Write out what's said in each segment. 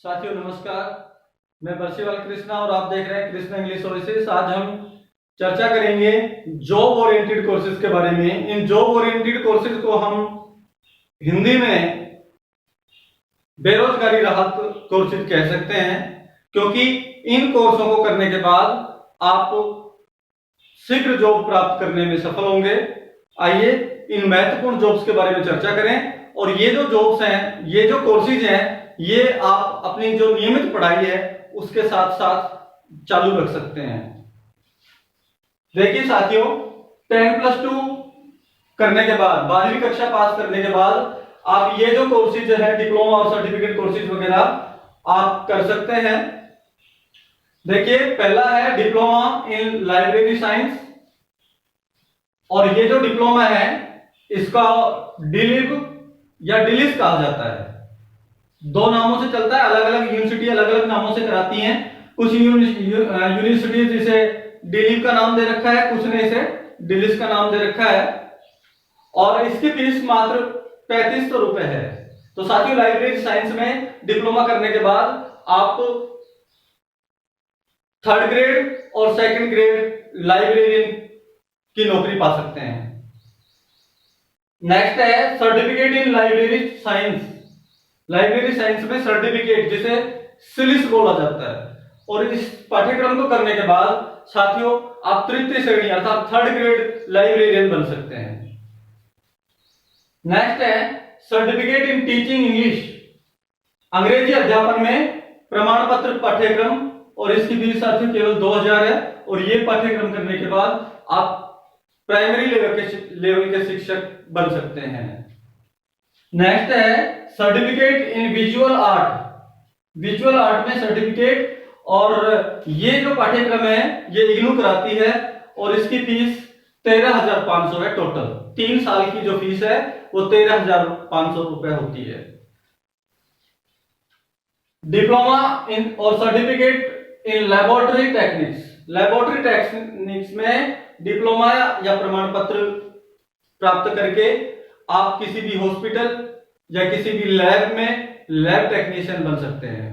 साथियों नमस्कार। मैं बरसीवाल कृष्णा और आप देख रहे हैं कृष्णा इंग्लिश सर्विसेज। आज हम चर्चा करेंगे जॉब ओरिएंटेड कोर्सेज के बारे में। इन जॉब ओरिएंटेड कोर्सेज को हम हिंदी में बेरोजगारी राहत कोर्सेज कह सकते हैं, क्योंकि इन कोर्सों को करने के बाद आप शीघ्र जॉब प्राप्त करने में सफल होंगे। आइए इन महत्वपूर्ण जॉब्स के बारे में चर्चा करें। और ये जो जॉब्स हैं, ये जो कोर्सेज हैं, ये आप अपनी जो नियमित पढ़ाई है उसके साथ साथ चालू रख सकते हैं। देखिए साथियों, 10+2 करने के बाद, 12वीं कक्षा पास करने के बाद आप ये जो कोर्सेज है, डिप्लोमा और सर्टिफिकेट कोर्सेज वगैरह आप कर सकते हैं। देखिए, पहला है डिप्लोमा इन लाइब्रेरी साइंस, और ये जो डिप्लोमा है इसका डीलिब या डिलिस कहा जाता है। दो नामों से चलता है, अलग अलग यूनिवर्सिटी अलग अलग नामों से कराती हैं। कुछ यूनिवर्सिटीज इसे डिलिव का नाम दे रखा है, कुछ ने इसे डिलिस का नाम दे रखा है, और इसकी फीस मात्र 3500 रुपए है। तो साथियों, लाइब्रेरी साइंस में डिप्लोमा करने के बाद आप 3rd ग्रेड और 2nd ग्रेड लाइब्रेरियन की नौकरी पा सकते हैं। नेक्स्ट है certificate in library science. Library science में सर्टिफिकेट, जिसे सिलिस बोला जाता है, और इस पाठ्यक्रम को करने के बाद साथियों आप तृतीय श्रेणी अर्थात 3rd ग्रेड लाइब्रेरियन बन सकते हैं। नेक्स्ट है सर्टिफिकेट इन टीचिंग इंग्लिश। अंग्रेजी अध्यापन में प्रमाण पत्र पाठ्यक्रम, और इसकी फीस साथियों केवल 2000 है। और ये पाठ्यक्रम करने के बाद आप प्राइमरी लेवल के शिक्षक बन सकते हैं। नेक्स्ट है certificate in visual art. Visual art में सर्टिफिकेट, और ये जो पाठ्यक्रम है ये इग्नू कराती है, और इसकी फीस 13,500 है टोटल। 3 साल की जो फीस है वो 13,500 रुपए होती है। डिप्लोमा इन और certificate in laboratory techniques. Laboratory techniques में डिप्लोमा या प्रमाण पत्र प्राप्त करके आप किसी भी हॉस्पिटल या किसी भी लैब में लैब टेक्नीशियन बन सकते हैं।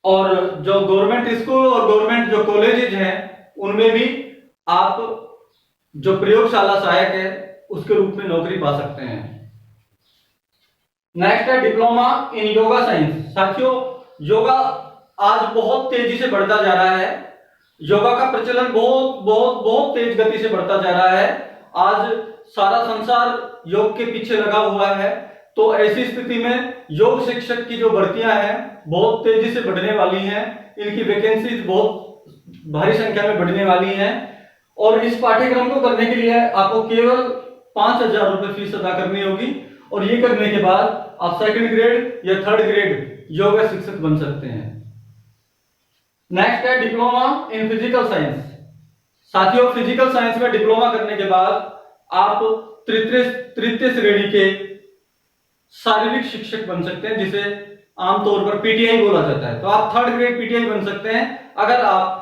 और जो गवर्नमेंट स्कूल और गवर्नमेंट जो कॉलेजेज हैं उनमें भी आप जो प्रयोगशाला सहायक है उसके रूप में नौकरी पा सकते हैं। नेक्स्ट है डिप्लोमा इन योगा साइंस। साथियों, योगा आज बहुत तेजी से बढ़ता जा रहा है। योगा का प्रचलन बहुत बहुत बहुत तेज गति से बढ़ता जा रहा है। आज सारा संसार योग के पीछे लगा हुआ है। तो ऐसी स्थिति में योग शिक्षक की जो भर्तियां हैं बहुत तेजी से बढ़ने वाली हैं। इनकी वैकेंसीज बहुत भारी संख्या में बढ़ने वाली हैं, और इस पाठ्यक्रम को करने के लिए आपको केवल 5,000 रुपए फीस अदा करनी होगी। और ये करने के बाद आप 2nd ग्रेड या 3rd ग्रेड योगा शिक्षक बन सकते हैं। नेक्स्ट है डिप्लोमा इन फिजिकल साइंस। साथियों, फिजिकल साइंस में डिप्लोमा करने के बाद आप तृतीय श्रेणी के शारीरिक शिक्षक बन सकते हैं, जिसे आमतौर पर पीटीआई बोला जाता है। तो आप 3rd ग्रेड पीटीआई बन सकते हैं अगर आप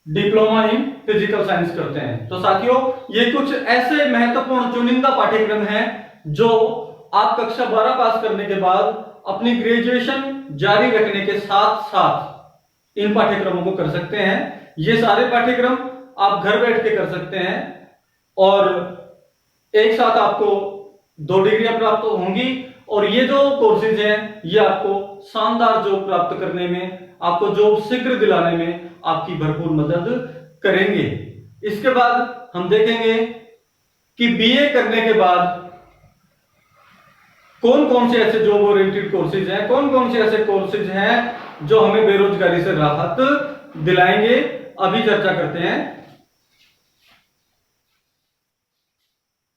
डिप्लोमा इन फिजिकल साइंस करते हैं। तो साथियों, ये कुछ ऐसे महत्वपूर्ण चुनिंदा पाठ्यक्रम हैं जो आप कक्षा 12 पास करने के बाद अपनी ग्रेजुएशन जारी रखने के साथ साथ इन पाठ्यक्रमों को कर सकते हैं। ये सारे पाठ्यक्रम आप घर बैठ के कर सकते हैं, और एक साथ आपको 2 डिग्रियां प्राप्त होंगी। और ये जो कोर्सेज हैं ये आपको शानदार जॉब प्राप्त करने में, आपको जॉब शीघ्र दिलाने में आपकी भरपूर मदद करेंगे। इसके बाद हम देखेंगे कि बीए करने के बाद कौन कौन से ऐसे जॉब ओरिएंटेड कोर्सेज हैं, कौन कौन से ऐसे कोर्सेज हैं जो हमें बेरोजगारी से राहत दिलाएंगे। अभी चर्चा करते हैं